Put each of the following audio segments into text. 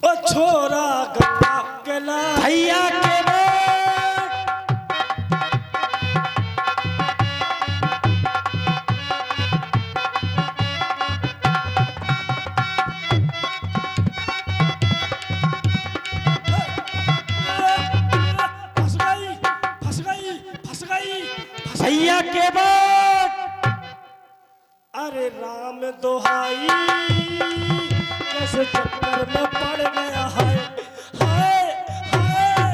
ओ छोरा गंगा के लाल भैया के भैया के बाट। अरे राम दोहाई कैसे चक्कर में पड़ गया है, हाय हाय।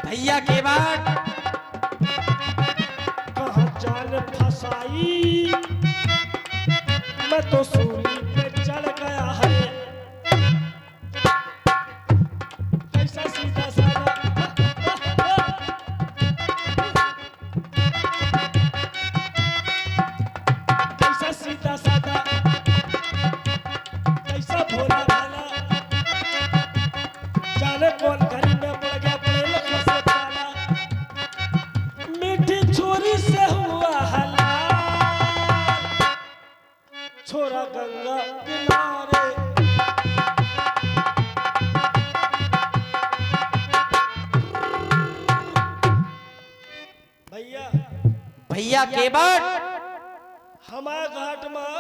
भैया के बाट कहाँ जान फसाई, मैं तो सूली पे चढ़ गया है। कैसा सीधा साधा कैसा सीधा साधा कैसा भोला भाला, जाने कौन घड़ी में पड़ गया पड़े लखों से पाला। मीठी छोरी से हुआ हलाल, छोरा गंगा किनारे। भैया भैया के बाट हमारे घाट में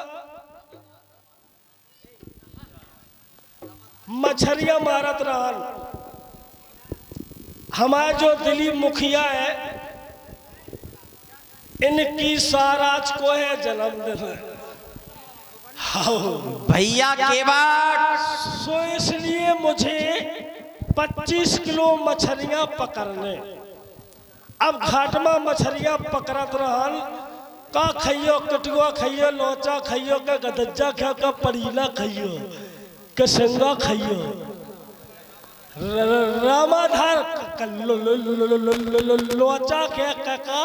मछरिया मारत रहन। हमारे जो दिलीप मुखिया है, इनकी साराज को है जन्मदिन है। हाँ भैया के बाट। सो इसलिए मुझे 25 किलो मछलियां पकड़ने। अब घाट में मछलियां पकड़त रहन। का खइयो, कटुआ खइयो, लोचा खइयो, का गदज्जा खा, का परीला खइयो, का संगा खइयो, रामाधार लोचा के का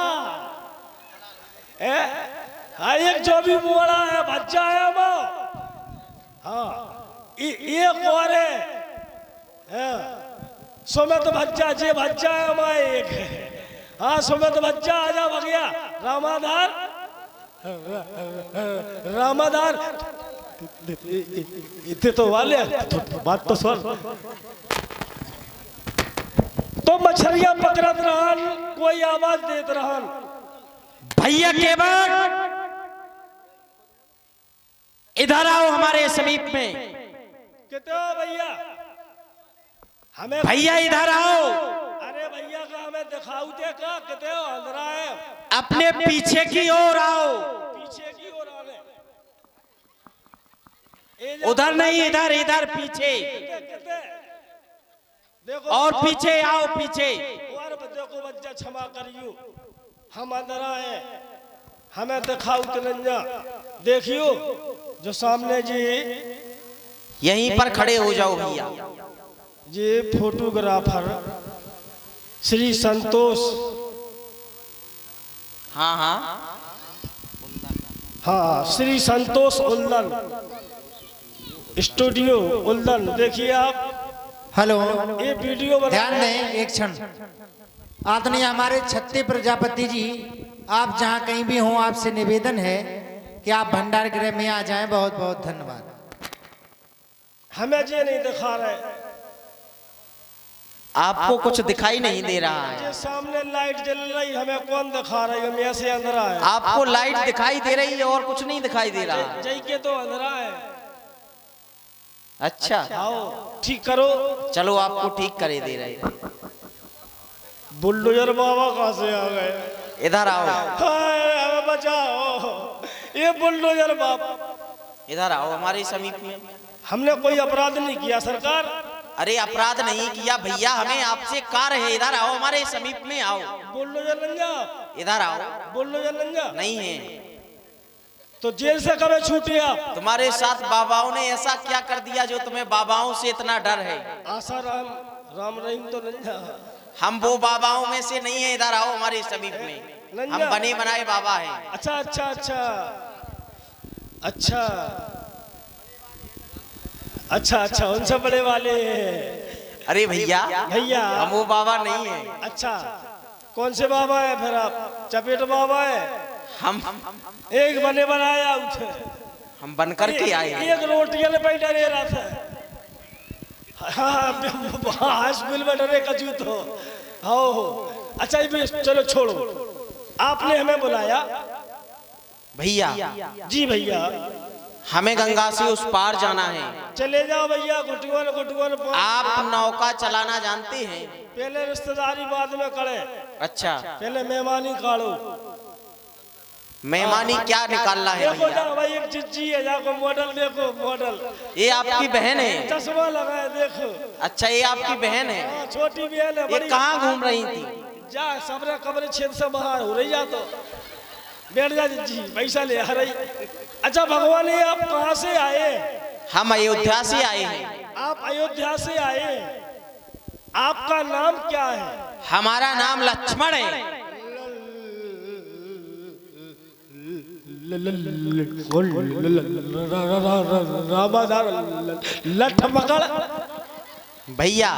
एक जो भी मोड़ा है बच्चा है वो। हाँ एक और है सुमित बच्चा जे बच्चा है वहाँ एक है। हाँ सुमित बच्चा आजा भगया रामाधार रामाधार इतने तो वाले तो बात तो सुन। तो मछलियां पकड़त रहन, कोई आवाज देत रहन। भैया के बाट इधर आओ हमारे समीप में। कहते हो भैया हमें, भैया इधर आओ। अरे भैया का हमें दिखाऊ दे का, कहते हो अंधरा है। अपने पीछे की ओर आओ। पीछे की ओर आने, उधर नहीं, इधर इधर पीछे। देखो और पीछे आओ, पीछे। और देखो बच्चा क्षमा करियो, हम अंधरा है, हमें दिखाऊ तिरंजा। देखियो जो सामने जी यहीं पर खड़े हो जाओ भैया। ये फोटोग्राफर श्री संतोष, हाँ हाँ हाँ श्री संतोष उल्लन स्टूडियो उल्लन। देखिए आप, हेलो, ये वीडियो ध्यान दें एक क्षण। आदरणीय हमारे छत्ती प्रजापति जी, आप जहां कहीं भी हों, आपसे निवेदन है कि आप भंडार गृह में आ जाएं। बहुत बहुत धन्यवाद। हमें ये नहीं दिखा रहे, आपको कुछ दिखाई नहीं दे रहा है। ये सामने लाइट जल रही, हमें कौन दिखा रही है? हम ऐसे अंधरा है। आपको लाइट दिखाई दे रही है और कुछ नहीं दिखाई दे रहा। जय के तो अंधरा है। अच्छा आओ ठीक करो। चलो आपको ठीक करे दे रहे। बुल्डोजर बाबा कहाँ से आ गए? इधर आओ, हाय हमें बचाओ, ये बुल्डोजर बाबा। इधर आओ हमारे समीप में। हमने कोई अपराध नहीं किया सरकार। अरे अपराध नहीं किया भैया, हमें आपसे कार्य है। इधर आओ हमारे समीप में आओ। बुल्डोजर लंजा, इधर आओ। बुल्डोजर लंजा नहीं है तो जेल से कब छूटिया? तुम्हारे साथ बाबाओं ने ऐसा क्या कर दिया जो तुम्हें बाबाओं से इतना डर है? आशा राम राम रहीम तो लंजा। हम वो बाबाओं में से नहीं है। इधर आओ हमारे समीप में, हम बने बनाए बाबा हैं। अच्छा अच्छा अच्छा अच्छा अच्छा अच्छा, उनसे बड़े वाले। अरे भैया भैया हम वो बाबा नहीं है। अच्छा कौन से बाबा है फिर आप? चपेट बाबा है? हम एक बने बनाया उठे हम बन करके आए हैं। एक रोटियां पे डरे रहा था। हाँ हॉस्पिटल में डरे कजू तो हो। अच्छा ये चलो छोड़ो, आपने हमें बुलाया। भैया जी भैया, हमें गंगा से उस पार जाना है। चले जाओ भैया, गुटगुन गुटगुन। आप नौका चलाना जानते हैं? पहले रिश्तेदारी बाद में करे। अच्छा, पहले मेहमानी काढ़ो। मेहमानी क्या निकालना है देखो भैया? जाओ भाई, एक चिज्जी है, जाको मॉडल देखो मॉडल। ये आपकी बहन है? चश्मा लगाए देखो। अच्छा, ये आपकी बहन है? हाँ, छोटी बहन है। ये कहाँ घूम रही थी? जा सबरे कमरे छेद से बाहर हो रही जा तो बैठ जा जी, पैसा ले आ रही। अच्छा भगवान, ये आप कहाँ से आए? हम अयोध्या से आए हैं। आप अयोध्या से आए, आपका नाम क्या है? हमारा नाम लक्ष्मण है। लठमकड़। भैया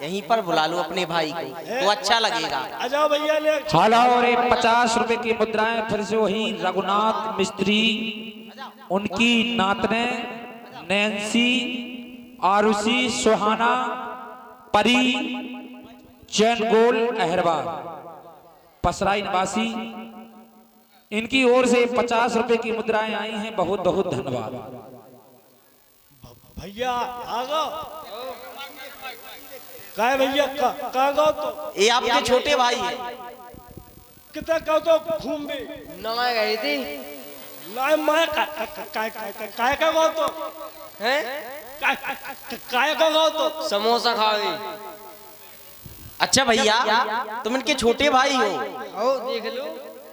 यहीं पर बुला लो अपने भाई को तो अच्छा लगेगा। अच्छा भैया ले। हाला और 50 रुपए की मुद्राएं फिर से वही रघुनाथ मिस्त्री, उनकी नातने नैन्सी, आरुषि, सुहाना, परी, चैन गोल, अहरबा, पसराई निवासी, इनकी ओर से 50 रुपए की मुद्राएं आई हैं। बहुत बहुत धन्यवाद भैया। आ गो का भैया कहाँ गो तो? ये आपके छोटे भाई है। कितना कहो तो घूम भी नवाई गई थी ना। मैं काय का गो तो हैं? काय का गो तो समोसा खा गई। अच्छा भैया, तुम इनके छोटे भाई हो? आओ देख लो।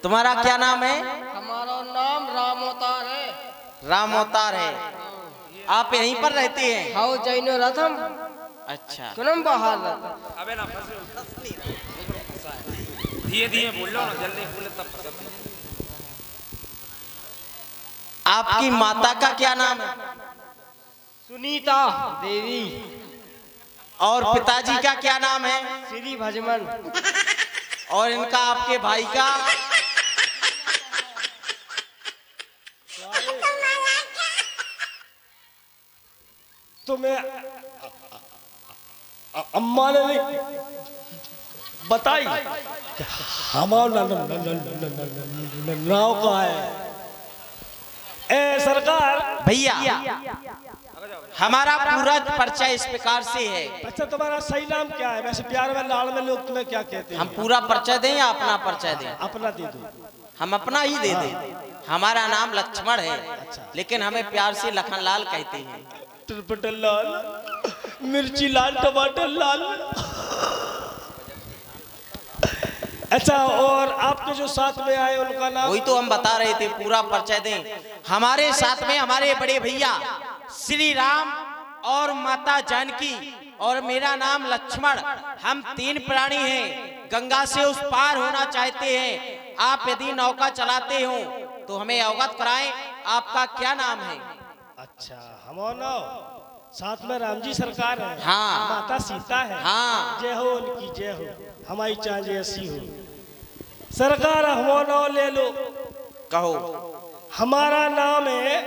तुम्हारा क्या नाम है? हमारा नाम राम अवतार है। राम अवतार है। आप यहीं पर रहते हैं? हाउ जैनो रथम अच्छा, कुनम बाहर रथ। अबे ना धीरे धीरे बोल लो ना, जल्दी बोले तब। आपकी माता का क्या नाम है? सुनीता देवी। और पिताजी का क्या नाम है? श्री भजमन। और इनका आपके भाई का? तुम्हें अम्मा ने नहीं बताई हमारा नाव का है? ए सरकार। भैया हमारा पूरा परिचय इस प्रकार से है। अच्छा तुम्हारा सही नाम क्या है? वैसे प्यार में लाड़ में लोग तुम्हें क्या कहते हैं? हम पूरा परिचय दें या अपना परिचय दें? अपना दे दो। हम अपना ही दे दें। हमारा नाम लक्ष्मण है, लेकिन हमें प्यार से लखनलाल कहते हैं। टमाटर लाल, मिर्ची लाल, टमाटर लाल। अच्छा, और आपके जो साथ में आए उनका नाम? वही तो हम बता रहे थे, पूरा परिचय दें। हमारे साथ में हमारे बड़े भैया श्री राम और माता जानकी और मेरा नाम लक्ष्मण। हम 3 प्राणी हैं, गंगा से उस पार होना चाहते हैं। आप यदि नौका चलाते हो तो हमें अवगत कराएं, आपका क्या नाम है? अच्छा, हमारा साथ में राम जी सरकार है। हाँ। माता सीता है। हाँ। जय हो उनकी जय हो, हमारी चांद ऐसी हो। सरकार हमारा ले लो। कहो। हमारा नाम है,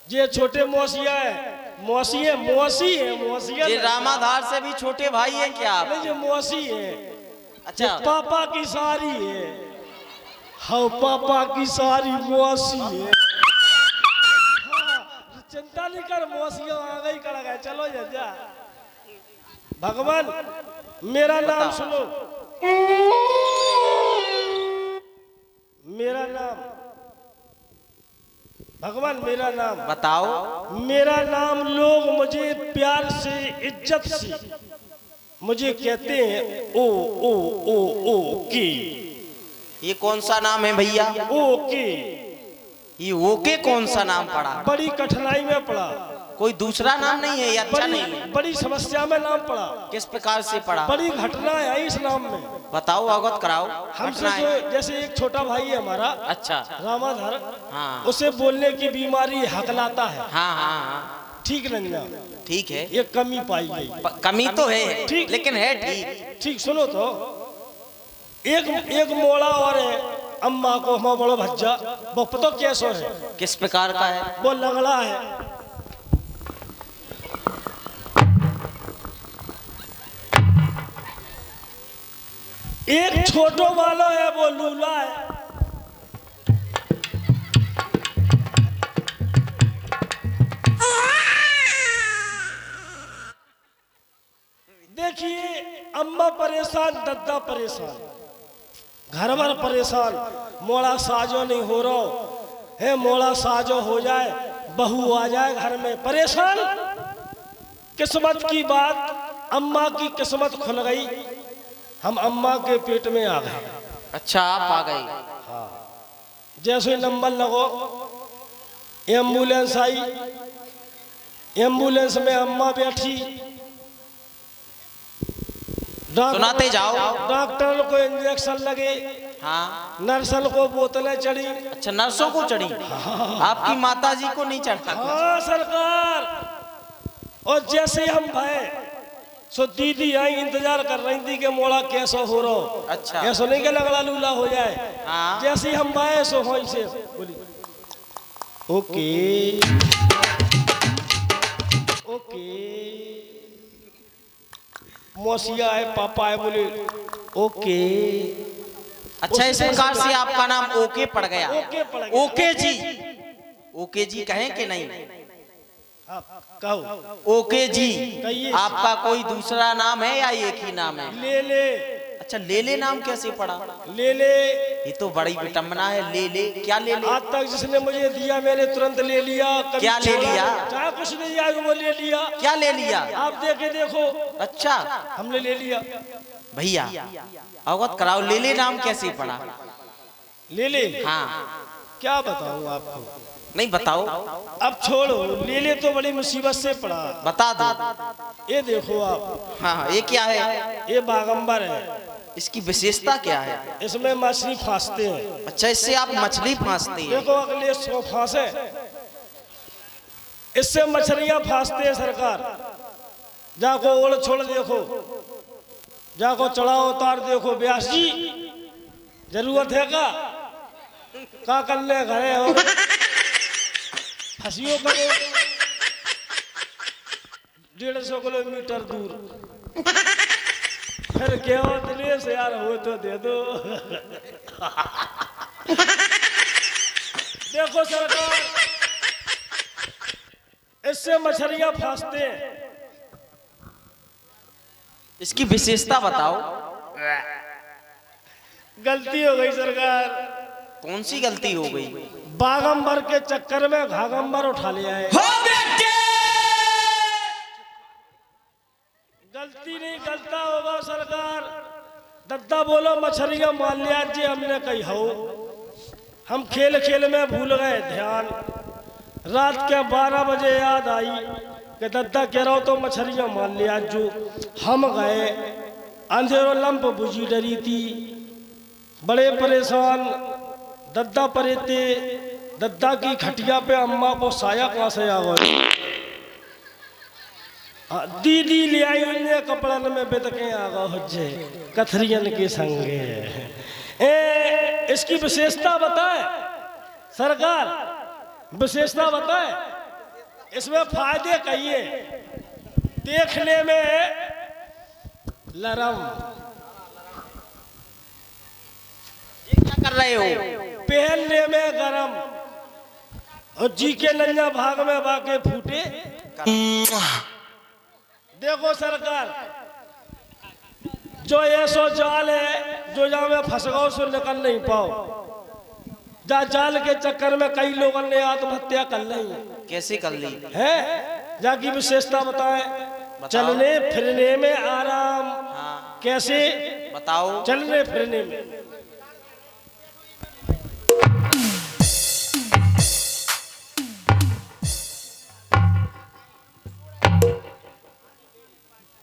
ये छोटे मौसिया है। मौसी है, मौसी है, मौसिया। ये रामाधार से भी छोटे भाई हैं क्या आप? नहीं, जो मौसी है। अच्छा, पापा की सारी है। हाँ, पापा की सारी मौसी है। चिंता नहीं कर, मौसियों आ गई कर गए। चलो जा। भगवान मेरा नाम सुनो। मेरा नाम भगवान, मेरा नाम बताओ। मेरा नाम लोग मुझे प्यार से, इज्जत से मुझे कहते हैं ओ ओ ओ ओ के। ये कौन सा नाम है भैया? ओ के। ये ओके कौन सा नाम पड़ा? बड़ी कठिनाई में पड़ा। कोई दूसरा नाम नहीं है? ये अच्छा नहीं है? बड़ी समस्या में नाम पड़ा। किस प्रकार से पड़ा? बड़ी घटना है इस नाम में। बताओ, अवगत कराओ। हमसे घटना है। जो जैसे एक छोटा भाई है हमारा, अच्छा। रामाधर, हाँ। उसे बोलने की बीमारी हकलाता है। हाँ हाँ हाँ, ठीक रंजना, ठीक है। ये कमी पाई गई। कमी तो है, ठीक। लेकिन है ठीक। ठीक सुनो तो, एक मोड़ा और है अम्मा को हमारा बड़ो भज्जा वो पतो कैसो है, किस प्रकार का है? वो लंगड़ा है। एक छोटो वालो है वो लूला है। देखिए अम्मा परेशान, दद्दा परेशान, घर भर परेशान, मोड़ा साजो नहीं हो रहा है, मोड़ा साजो हो जाए, बहू आ जाए घर में, परेशान। किस्मत की बात, अम्मा की किस्मत खुल गई, हम अम्मा के पेट में आ गए। अच्छा, आप आ गई। जैसे नंबर लगो, एम्बुलेंस आई, एम्बुलेंस में अम्मा बैठी, सुनाते जाओ। डॉक्टर को इंजेक्शन लगे, हाँ। नर्सन को बोतलें चढ़ी। अच्छा, नर्सों को चढ़ी, आपकी माता जी को नहीं चढ़ता? हाँ सरकार। और जैसे हम भाई सो दीदी आई इंतजार कर रही थी कि मोड़ा कैसा हो रहा। अच्छा। ऐसा नहीं कि लगड़ा लूला हो जाए। हाँ। जैसे हम भाई सो हो से बोली ओके ओके, मौसिया है, पापा है, बोले ओके। अच्छा, इस प्रकार से आपका नाम ओके पड़ गया। ओके पड़ गया। ओके जी, ओके जी कहें कि नहीं? कहो ओके जी। कहिए। आपका कोई दूसरा नाम है या एक ही नाम है? ले ले। अच्छा, ले ले नाम कैसे पड़ा? ले ले, ये तो बड़ी विटम्बना है। ले ले, क्या ले ले? आज तक जिसने मुझे दिया मैंने तुरंत ले लिया। कभी क्या ले छोड़ा लिया? नहीं। चाहे कुछ नहीं आया वो ले लिया। क्या ले लिया? आप देखे देखो, अच्छा हमने ले लिया। भैया अवगत कराओ, ले ले नाम कैसे पड़ा? ले ले, हाँ, क्या बताऊं आपको। नहीं बताओ। अब छोड़ो, ले ले तो बड़ी मुसीबत से पड़ा। बता दो। ये देखो आप, हाँ, ये क्या है? ये बागंबर है। इसकी विशेषता क्या है? इसमें मछली फांसते हैं। अच्छा, इससे आप मछली फांसते हैं? देखो अगले सो फांसे, इससे मछलियां फांसते हैं सरकार। जाको ओढ़ छोड़ देखो, जाको चढ़ाओ उतार देखो। व्यास जी जरूरत है का करने घरे हो, फंसियो करो 150 किलोमीटर दूर। फिर क्या हो दिनेश यार, हो तो दे दो। देखो सरकार, इससे मछलियां फांसते हैं। इसकी विशेषता बताओ। गलती हो गई सरकार। कौन सी गलती हो गई? बागंबर के चक्कर में घागंबर उठा लिया है। गलती नहीं, गलता होगा सरकार। दद्दा बोलो मछलियां मान लिया जी, हमने कही हो। हम खेल खेल में भूल गए ध्यान। रात के 12 बजे याद आई कि दद्दा कह रहा हो तो मछलियां मान लिया जो। हम गए, अंधेरों लंप बुझी डरी थी, बड़े परेशान। दद्दा परे थे, दद्दा की खटिया पे अम्मा को साया कहाँ से आ गए। दीदी ले आई उन्हें कपड़न में बिद के आ गए कथरियन के संगे। इसकी विशेषता बताए सरकार, विशेषता बताए। इसमें फायदे कहिए, देखने में लरम, ये क्या कर रहे हो? पहनने में गरम, और जी के नंजा भाग में बाके फूटे। देखो सरकार, जो ऐसो जाल है जो जहाँ में फंस गओ सो निकल नहीं पाओ। जा जाल के चक्कर में कई लोगों ने आत्महत्या कर ली। कैसे कर ली है? जाकी विशेषता बताए। चलने फिरने में आराम। हाँ। कैसे बताओ। चलने फिरने में?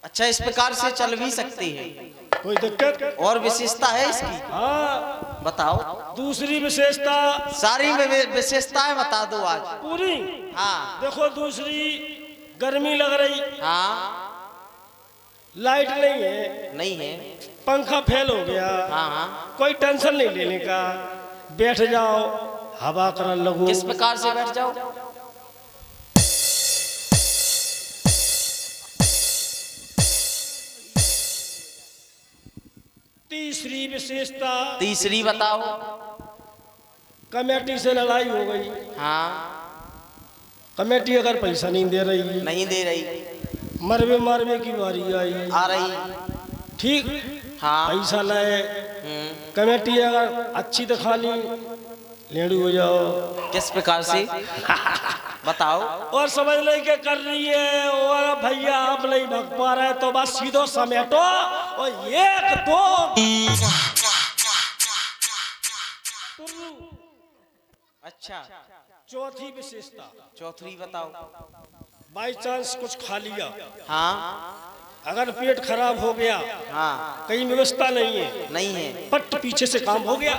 अच्छा, इस प्रकार से चल भी सकती है? कोई दिक्कत? और विशेषता है इसकी? हाँ, बताओ। दूसरी विशेषता, सारी विशेषताएं बता दो आज। पूरी। हाँ। देखो दूसरी, गर्मी लग रही, हाँ। लाइट नहीं है, नहीं है। पंखा फेल हो गया, हाँ हाँ। कोई टेंशन नहीं लेने का। बैठ जाओ, हवा करने लगो। किस प्रकार से बैठ जाओ? तीसरी विशेषता, तीसरी बताओ। कमेटी से लड़ाई हो गई। हाँ, कमेटी अगर पैसा नहीं दे रही, नहीं दे रही, मरवे मरवे की बारी आई, आ रही, ठीक, हाँ, पैसा लाए, कमेटी अगर अच्छी तो खाली लेडू हो जाओ। किस प्रकार से बताओ? और समझ ले के कर रही है, और भैया आप नहीं भग पा रहे तो बस सीधो समेटो और एक दो। अच्छा, चौथी विशेषता, चौथी बताओ। बाई चांस कुछ खा लिया, हाँ, अगर पेट खराब हो गया, हाँ, कहीं व्यवस्था नहीं है, नहीं है, पट पीछे से काम हो गया।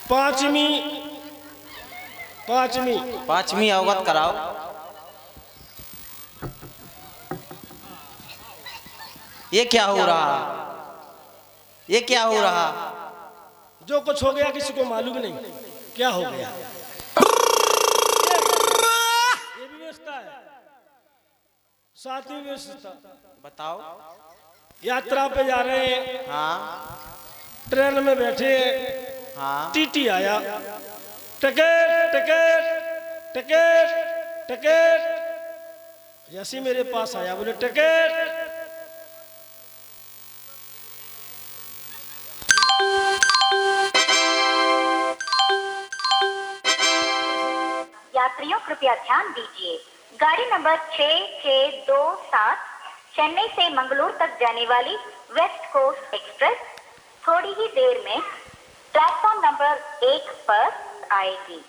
पांचवी, पांचवी, पांचवी अवगत कराओ। ये क्या हो रहा? ये क्या हो रहा? जो कुछ हो गया किसी को मालूम नहीं क्या हो गया। ये भी व्यवस्था है। सातवीं व्यवस्था बताओ। यात्रा पे जा रहे हैं, हाँ, ट्रेन में बैठे, हाँ, टीटी आया, टिकट टिकट टिकट टिकट, जैसे मेरे पास आया बोले टिकट। यात्रियों कृपया ध्यान दीजिए, गाड़ी नंबर 6627 चेन्नई से मंगलूर तक जाने वाली वेस्ट कोस्ट एक्सप्रेस थोड़ी ही देर में प्लेटफॉर्म नंबर 1 पर आएगी।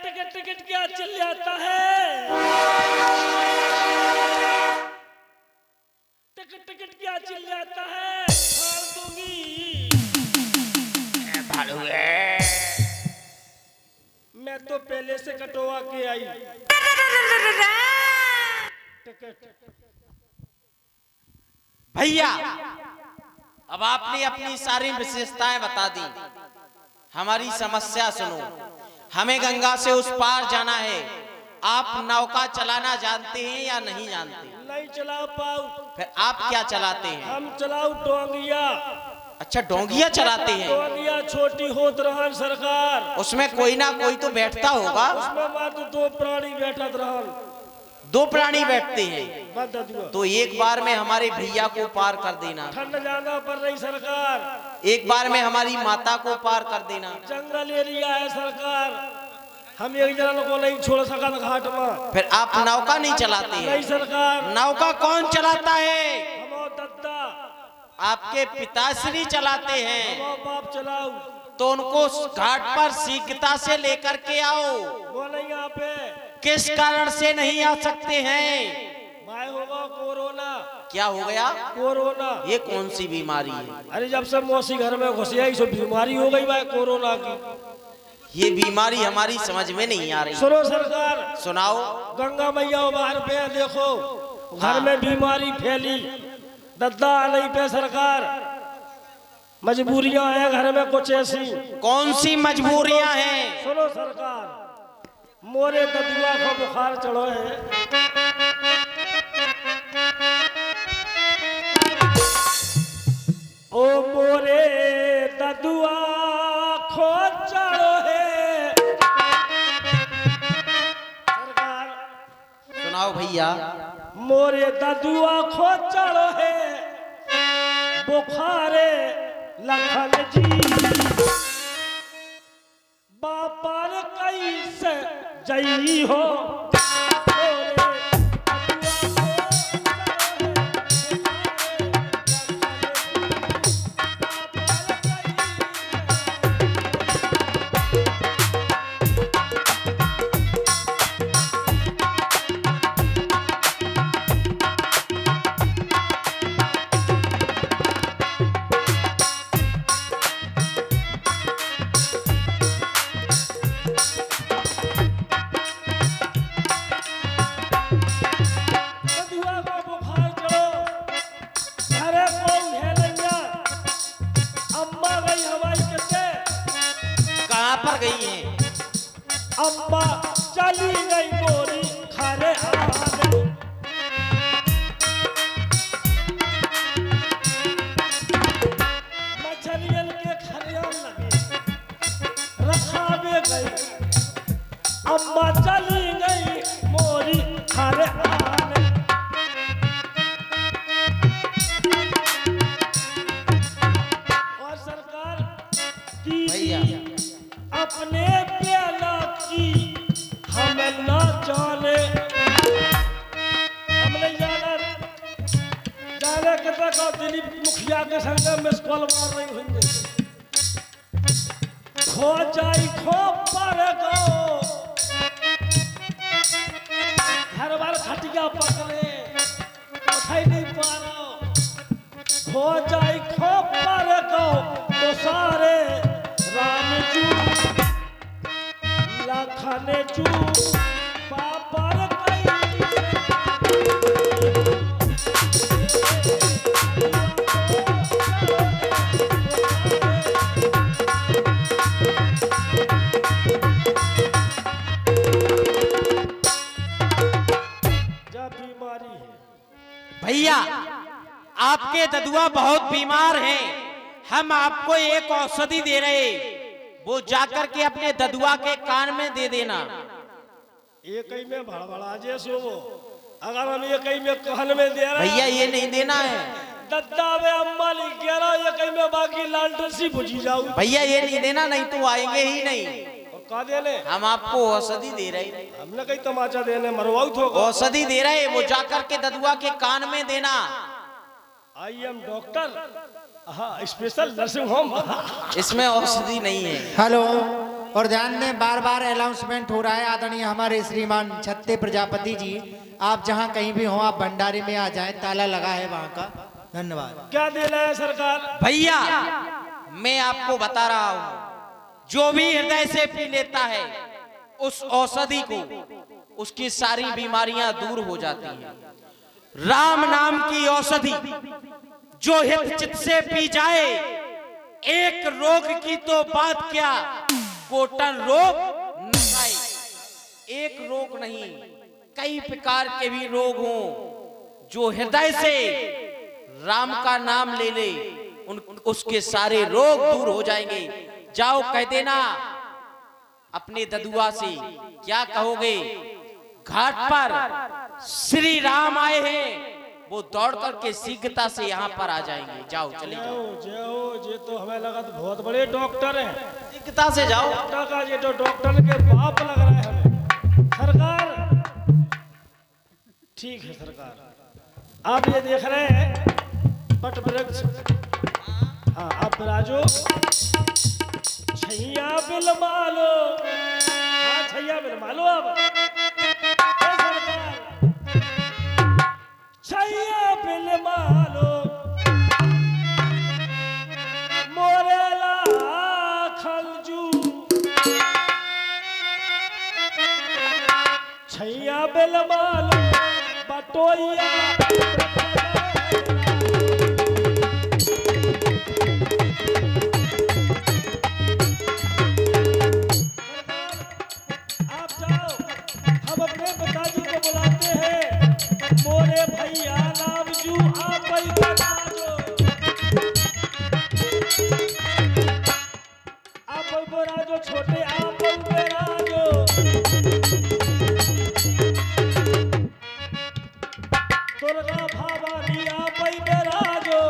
टिकट टिकट क्या चल जाता है? टिकट टिकट क्या चल जाता है? फाड़ दूंगी। मैं तो पहले से कटवा के आई टिकट। भैया, अब आपने अपनी सारी विशेषताएं बता दी, हमारी समस्या सुनो। हमें गंगा से उस पार जाना है। आप नौका चलाना जानते हैं या नहीं जानते? नहीं चला पाऊ। फिर आप क्या चलाते हैं? हम चलाऊ डोंगिया। अच्छा, डोंगिया चलाते हैं। डोंगिया छोटी होत रहन सरकार, उसमें कोई ना कोई तो बैठता होगा। उसमें मात्र दो प्राणी बैठत रहन। दो प्राणी बैठते हैं, बद दुआ। तो एक बार में हमारे भैया को पार कर देना, ठंड ज्यादा पड़ रही सरकार, एक बार में हमारी माता को पार कर देना। जंगल एरिया है सरकार, हम एक जन को नहीं छोड़ सकत घाट में। फिर आप नौका नहीं चलाते नहीं हैं? सरकार, नौका कौन चलाता है? हम दद्दा, आपके पिताश्री चलाते हैं। हम बाप चलाऊ। तो उनको घाट पर शीघ्रता से लेकर के आओ। वो नहीं यहाँ पे। किस कारण से नहीं आ सकते हैं? भाई होगा कोरोना। क्या हो गया? कोरोना। ये कौन सी बीमारी है? अरे जब से मौसी घर में घुसी आई सो बीमारी हो गई भाई कोरोना की। ये बीमारी हमारी समझ में नहीं आ रही। सुनो सरकार, सुनाओ। गंगा मैया बाहर पे देखो, घर में बीमारी फैली, दद्दा नहीं पे सरकार, मजबूरियां हैं घर में कुछ ऐसी। कौन सी मजबूरियां हैं? सुनो सरकार, मोरे ददुआ को बुखार चढ़ो है, ओ मोरे ददुआ खो चढ़ो है सरकार। सुनाओ भैया। मोरे ददुआ खो चढ़ो है, बुखारे लखन जी, बापर कैसे जई हो। कर गई हैं। अम्मा चली गई मोरी खाने आने, मछलियन के खरियान लगे रखावे गई, अम्मा चली गई मोरी खाने आने। और सरकार भैया अपने प्याला की हमें ना जाने, हम नहीं जाने के तक और दिलीप मुखिया के संग में कॉल मार रही होंगे, खो जाई खो पर गो हर बार खटिया पकड़े उठाई नहीं पा रहा, खो जाई खो पर गो तो सारे रामजू लाखने चू पापर जब बीमारी है भैया आपके ददुआ बहुत बीमार हैं, हम आपको एक औषधि दे रहे, वो जाकर के अपने ददुआ के कान में दे देना। एक ही में भड़बड़ा जे सो, अगर हम एक ही में कान में दे रहे भैया ये नहीं देना है दद्दा में अम्मा लिख के रहा एक ही में बाकी लालटन सी बुझी जाऊ। भैया, ये नहीं देना, नहीं तो आएंगे ही नहीं। और का देने हम आपको औषधि दे रहे, हमने कहीं तमाचा देने मरवाऊ थो औषधि दे रहे, वो जाकर के ददुआ के कान में देना। आई एम डॉक्टर, हाँ स्पेशल नर्सिंग होम। इसमें औषधि नहीं है। हेलो, और ध्यान दें, बार बार अनाउंसमेंट हो रहा है। आदरणीय हमारे श्रीमान छत्ते प्रजापति जी, आप जहां कहीं भी हो, आप भंडारे में आ जाएं, ताला लगा है वहां का। धन्यवाद। क्या देना है सरकार? भैया मैं आपको बता रहा हूं, जो भी हृदय से पी लेता है उस औषधि को, उसकी सारी बीमारियां दूर हो जाती हैं। राम नाम की औषधि जो हित चित से पी जाए, एक रोग की तो बात क्या, कोटन रोग न जाए। एक रोग नहीं, कई प्रकार के भी रोग हों, जो हृदय से राम का नाम ले ले, उसके सारे रोग दूर हो जाएंगे। जाओ कह देना अपने ददुआ से, क्या कहोगे, घाट पर श्री राम आए हैं, वो दौड़ करके शीघ्रता से यहाँ पर आ जाएंगे। जाओ चले जाओ। जे तो हमें लगा तो बहुत बड़े डॉक्टर हैं, शीघ्रता से जाओ। डॉक्टर का ये तो डॉक्टर के बाप लग रहा है हमें। सरकार ठीक है सरकार, आप ये देख रहे हैं पट वृक्ष, हाँ आप राजो छैया बिल मालो, हाँ छैया बिल मालो। अब छैया बिल मालो मोरेला खलजू, छैया बिल मालो बटोइया। आप जाओ, हम अपने पिताजी को बुलाते हैं, मोरे भैया नामजू आप राजो, आप राजो छोटे, आप राजो दुर्गा भवानी आप राजो।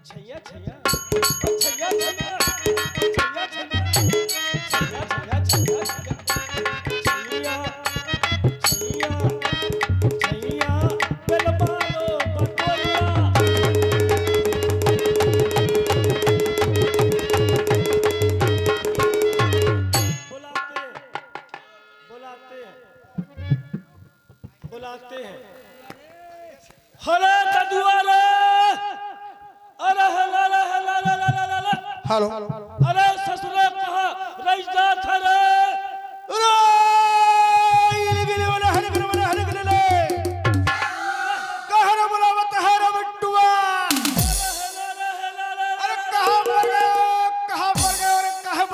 छैया छैया छैया छैया छैया छैया छैया छैया छैया छैया छैया बिल मालो बटोइया। बुलाते हैं हरे ददुआ रे, अरे हला हला हला हला, हेलो, अरे